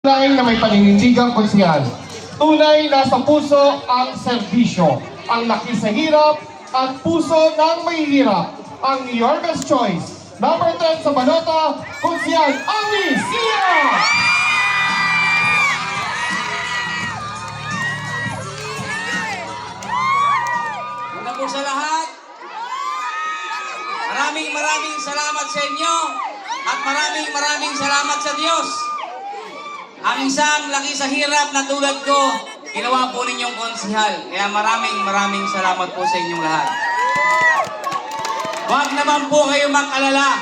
Tunay na may paninindigang konsyal. Tunay na sa puso ang serbisyo. Ang laki sa hirap at puso ng may hirap. Ang Yorga's Choice. Number 10 sa balota, konsyal Awi Sia! Una po sa lahat, maraming salamat sa inyo at maraming salamat sa Diyos. Ang isang laki sa hirap na tulad ko, ginawa po ninyong konsihal. Kaya maraming salamat po sa inyong lahat. Huwag naman po kayo mag-alala.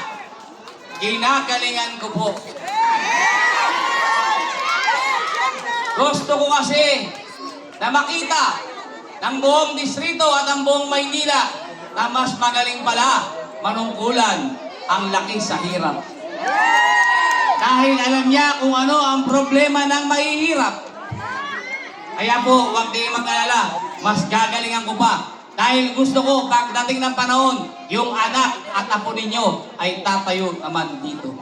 Ginagalingan ko po. Gusto ko kasi na makita ng buong distrito at ang buong Maynila na mas magaling pala manungkulan ang laki sa hirap. Dahil alam niya kung ano ang problema ng mahihirap. Kaya po, huwag kayong mag-alala. Mas gagalingan ko pa. Dahil gusto ko, pagdating ng panahon, yung anak at apo ninyo ay tatayo naman dito.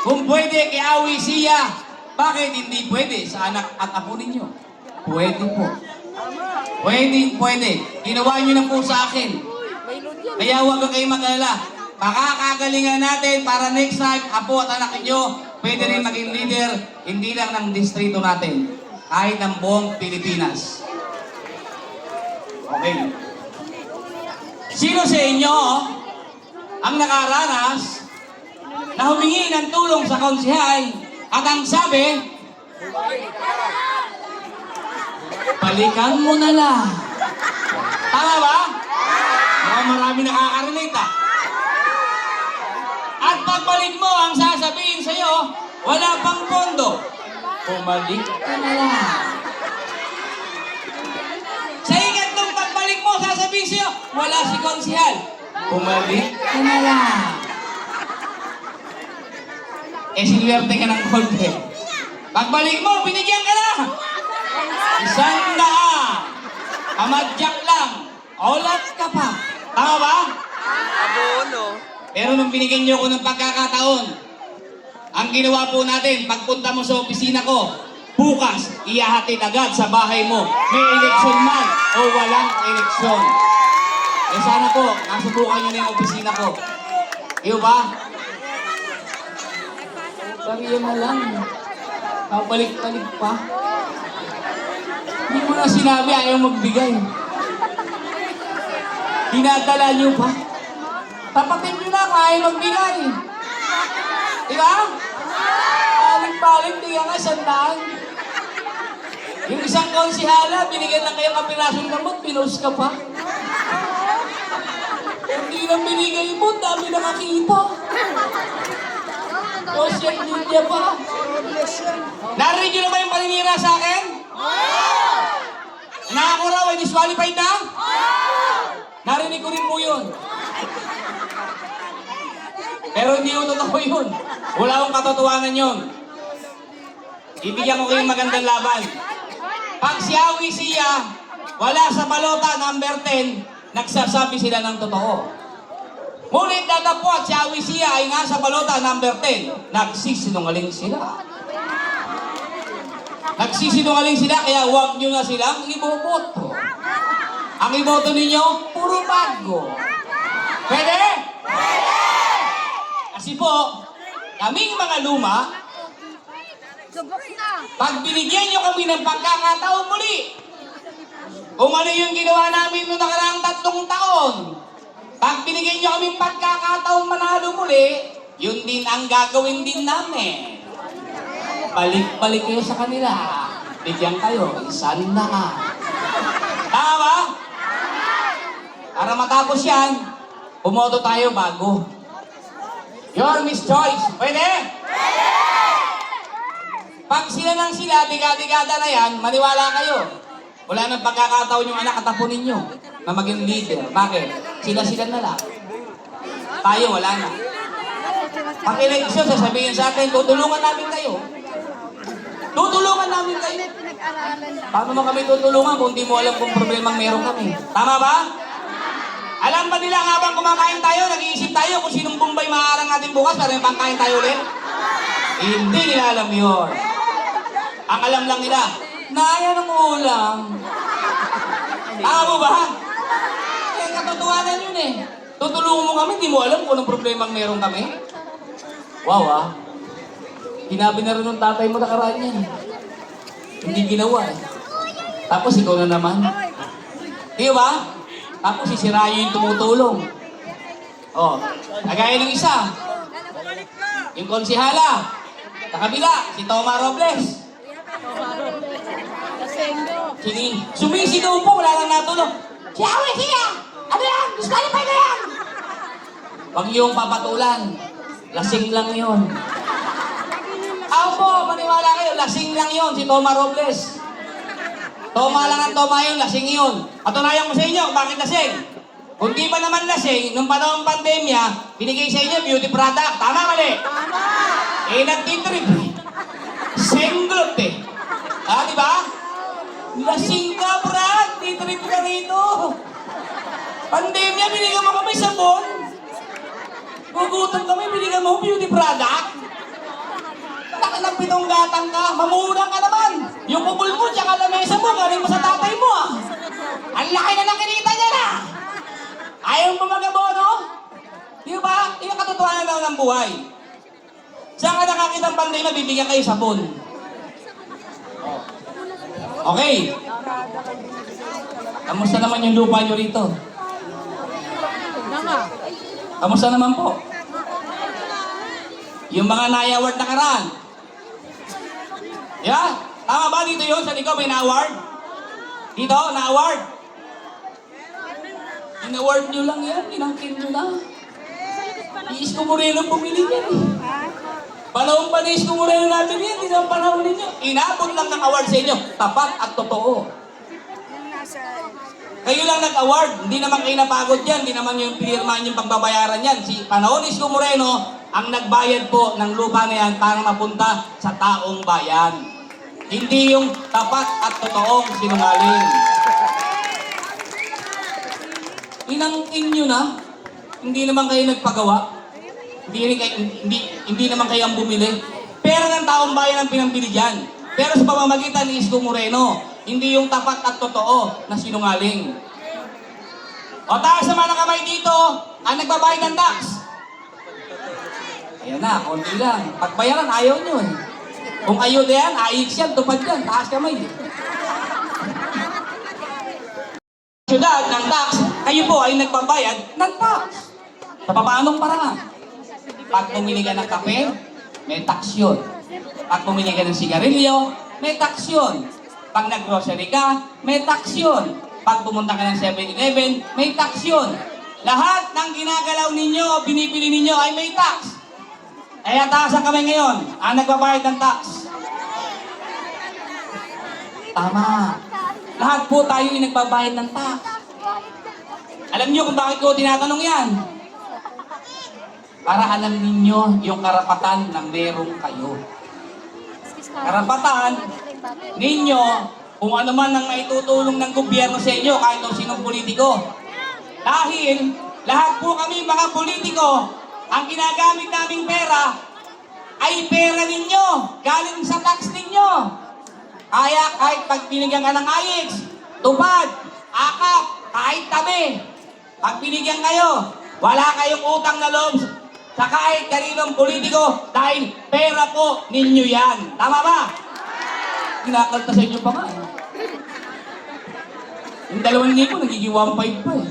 Kung pwede kay Awi Sia, bakit hindi pwede sa anak at apo ninyo? Pwede po. Pwede. Ginawa nyo na po sa akin. Kaya huwag kayong mag-alala. Makakagalingan natin para next time, apo at anak niyo, pwede rin maging leader, hindi lang ng distrito natin, kahit ng buong Pilipinas. Okay. Sino sa inyo ang nakaranas na humingi ng tulong sa konsehal at ang sabi, balikan mo na lang. Tama ba? Marami nakaka-relate ah. At pagbalik mo, ang sasabihin sa'yo, wala pang pondo. Bumalik ka na lang. Sa ikatlong pagbalik mo, sasabihin sa'yo, wala si konsehal. Bumalik ka na lang. Sinuwerte ka ng konti. Pagbalik mo, binigyan ka na. 100. Kamadyak lang. Olat ka pa. Tama ba? Abono. Pero nung binigyan niyo ko ng pagkakataon, ang ginawa po natin, pagpunta mo sa opisina ko, bukas, ihahatid agad sa bahay mo. May eleksyon man o walang eleksyon. Eh sana po, nasubukan niyo na yung opisina ko. Iyo ba? Sabihin mo lang. Pabalik-balik pa. Hindi mo na sinabi, ayaw magbigay. Dinadala niyo pa. Tapatin nyo na, kaya magbigay. Di ba? Balik-balik, di ka nga, 100. Yung isang konsihala, binigyan lang kayo kapirasong gamot, pinost ka pa. Hindi lang binigay mo, dami nakakita. Social media pa. Narinig nyo na ba yung paninira sa akin? Nakako raw, ay disqualified na? Narinig ko rin po yun. Pero hindi yung totoo yun. Wala akong katotohanan yun. Ibigyan ko kayong magandang laban. Pag si Awi Sia, wala sa balota number 10, nagsasabi sila ng totoo. Ngunit datapwat si Awi Sia ay nga sa balota number 10, nagsisinungaling sila. Nagsisinungaling sila, kaya huwag nyo na silang iboboto. Ang iboto ninyo, puro bago. Pwede? Kasi po, kaming mga luma, pag binigyan nyo kami ng pagkakataon muli, kung ano yung ginawa namin noong nakaraang 3 taon, pag binigyan nyo kami pagkakataon manalo muli, yun din ang gagawin din namin. Balik-balik kayo sa kanila. Bigyan kayo, 100. Tama ba? Para matapos yan, pumoto tayo bago. Your Miss Choice. Pwede? Pwede! Pag sila ng sila, digada na yan, maniwala kayo. Wala nang pagkakataon yung anak at apo ninyo na maging leader. Bakit? Sila na lang. Tayo, wala na. Pag eleksyon, sasabihin sa atin, tutulungan namin kayo. Tutulungan namin kayo. Paano mo kami tutulungan kung di mo alam kung problemang meron kami? Tama ba? Alam ba nila habang kumakain tayo, nag-iisip tayo kung sinong Bombay maarang natin bukas para may pangkain tayo ulit? Hindi nila alam yun. Ang alam lang nila, naya ng ulam. Tama mo ba? Eh, katotohanan yun eh. Tutulungan mo kami, di mo alam kung anong problema meron kami. Wow ah. Hinabi na rin ng tatay mo nakaraan yan. Hindi ginawa eh. Tapos ikaw na naman. Di ba? Tapos sisirayo yung tumutulong. Oh, kagaya ng isa. Yung konsihala. Sa kabila, si Toma Robles. Sumisigaw po, wala lang natulog. Siya! Ano yan? Disqualify na yan! Huwag yung papatulan. Lasing lang yun. Ako po, maniwala kayo, lasing lang yun si Toma Robles. Toma lang ang toma yun, lasing yun. Patunayan ko sa inyo, bakit lasing? Kung di ba naman lasing, nung panahon pandemya, binigay sa inyo beauty product. Tama, mali? Tama! Eh, nagtitrip eh. Senglot eh. Ah, di ba? Lasing ka, Brad. Titrip ka rito. Pandemya, binigyan mo kami sabon. Gugutom kami, binigyan mo beauty product. Laki ng pitong gatang ka. Mamurang ka naman. Yung kubol mo, tsaka lamesa mo, galing mo sa tatay mo ah. Ang laki na ng kinita niya na. Ayaw mo magabono? Di ba? Yung katotohanan lang ng buhay. Saan ka nakakita ng pandemya, bibigyan kayo sabon. Okay. Kamusta naman yung lupa nyo rito? Kamusta naman po? Yung mga na-award na karaan. Yeah? Tama ba dito yun? Sa likod may na-award? Dito, na-award? In-award nyo lang yan. Inangkin nyo na. Iisko Moreno pumili yan eh. Panahon pa ni Isko Moreno natin yan. Hindi naman panahon ninyo. Inabot lang ng award sa inyo. Tapat at totoo. Kayo lang nag-award. Hindi naman kayo napagod yan. Hindi naman yung pinirmahan yung pagbabayaran yan. Si panahon ni Isko Moreno ang nagbayad po ng lupa na yan para mapunta sa taong bayan. Hindi yung tapat at totoong sinungaling. Inangkin nyo na. Hindi naman kayo nagpagawa. Hindi naman kayo ang bumili. Pera ng taong bayan ang pinambili dyan. Pero sa pamamagitan ni Isko Moreno, hindi yung tapat at totoo na sinungaling. O taas naman ang kamay dito, ang nagbabayad ng tax. Ayan na, konti lang. Pagbayaran, ayaw nyo eh. Kung ayun yan, ayik yan, tupad yan, taas kamay eh. Syudad ng tax, kayo po ay nagbabayad ng tax. Sa paanong paraan? Pag pumili ka ng kape, may tax yun. Pag pumili ka ng sigarilyo, may tax yun. Pag nag-grocery ka, may tax yun. Pag pumunta ka ng 7-Eleven, may tax yun. Lahat ng ginagalaw ninyo o binibili ninyo ay may tax. Kaya taas ang kamay ngayon, ang nagbabayad ng tax. Tama. Lahat po tayo ay nagbabayad ng tax. Alam niyo kung bakit ko tinatanong yan? Para alam ninyo yung karapatan na meron kayo. Karapatan ninyo kung ano man ang maitutulong ng gobyerno sa inyo kahit o sinong politiko. Dahil lahat po kami mga politiko, ang ginagamit naming pera ay pera ninyo, galing sa tax ninyo. Kaya kahit pag binigyan ka ng AIX, tupad, akap, kahit tabi, pag binigyan kayo, wala kayong utang na loob sa kahit kaninong politiko dahil pera po ninyo yan. Tama ba? Kinakalta sa inyo pa nga. Yung 2,000 nagiging 1,500 pa eh.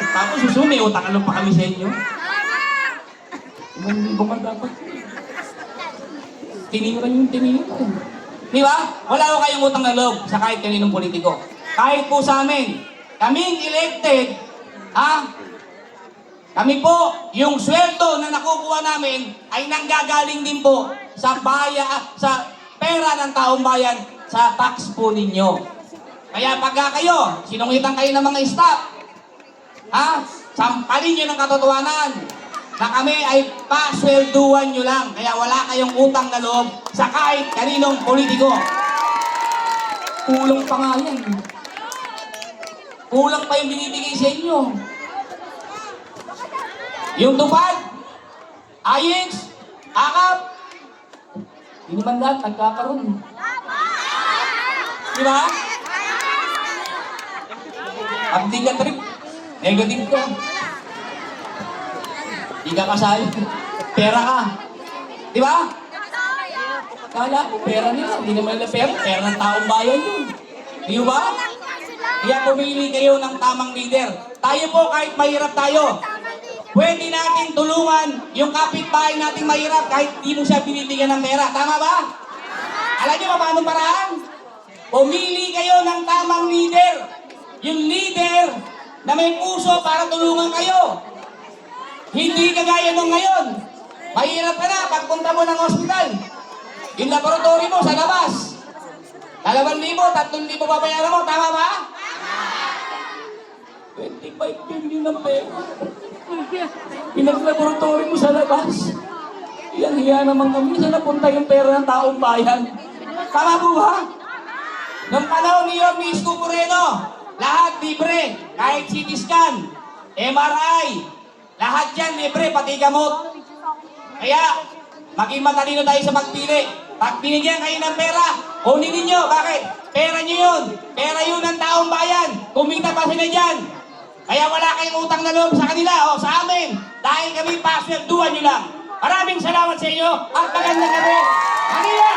Tapos susumi, utang na loob pa kami sa inyo. 1,000 ka dapat. Tiniran yung tiniran. Di ba? Wala ko kayong utang na loob sa kahit kaninong politiko. Kahit po sa amin, kaming elected, kami po, yung sweldo na nakukuha namin ay nanggagaling din po sa sa pera ng taong bayan sa tax po ninyo. Kaya pagka kayo, sinungitan kayo ng mga staff, sampalin nyo ng katotohanan na kami ay paswelduhan nyo lang. Kaya wala kayong utang na loob sa kahit kaninong politiko. Kulang pa nga yan. Kulang pa yung binibigay sa inyo. Yung tupad, AIX, akap, Hindi naman lahat nagkakaroon. Di ba? Pag di ka trip, negative ka. Di ka kasali. Pera ka. Di ba? Kala ko, pera nila. Hindi naman nila pera. Pera ng taong bayan yun. Di ba? Kaya pumili kayo ng tamang leader. Tayo po, kahit mahirap tayo, pwede natin tulungan yung kapitbahay nating mahirap kahit di mo siya binibigyan ng pera. Tama ba? Alam niyo ba paano paraan? Pumili kayo ng tamang leader. Yung leader na may puso para tulungan kayo. Hindi kagaya nung ngayon. Mahirap ka na pagpunta mo ng hospital. Yung laboratory mo sa labas. 2,000, 3,000 babayaran mo. Tama ba? 25 billion ng pera. Pinag-laboratory mo sa labas. Iyan naman kami. Saan napunta yung pera ng taong bayan? Tama po ba? Nung panahon ni Yorme Isko Moreno, lahat libre. Kahit CT scan, MRI, lahat yan libre, pati gamot. Kaya, maging matalino tayo sa pagpili. Pag binigyan kayo ng pera, kunin ninyo. Bakit? Pera nyo yun. Pera yun ng taong bayan. Kumita pa sila dyan. Kaya wala kayong utang na loob sa kanila o sa amin. Dahil kami paswelduhan nyo lang. Maraming salamat sa inyo at magandang gabi. Manila!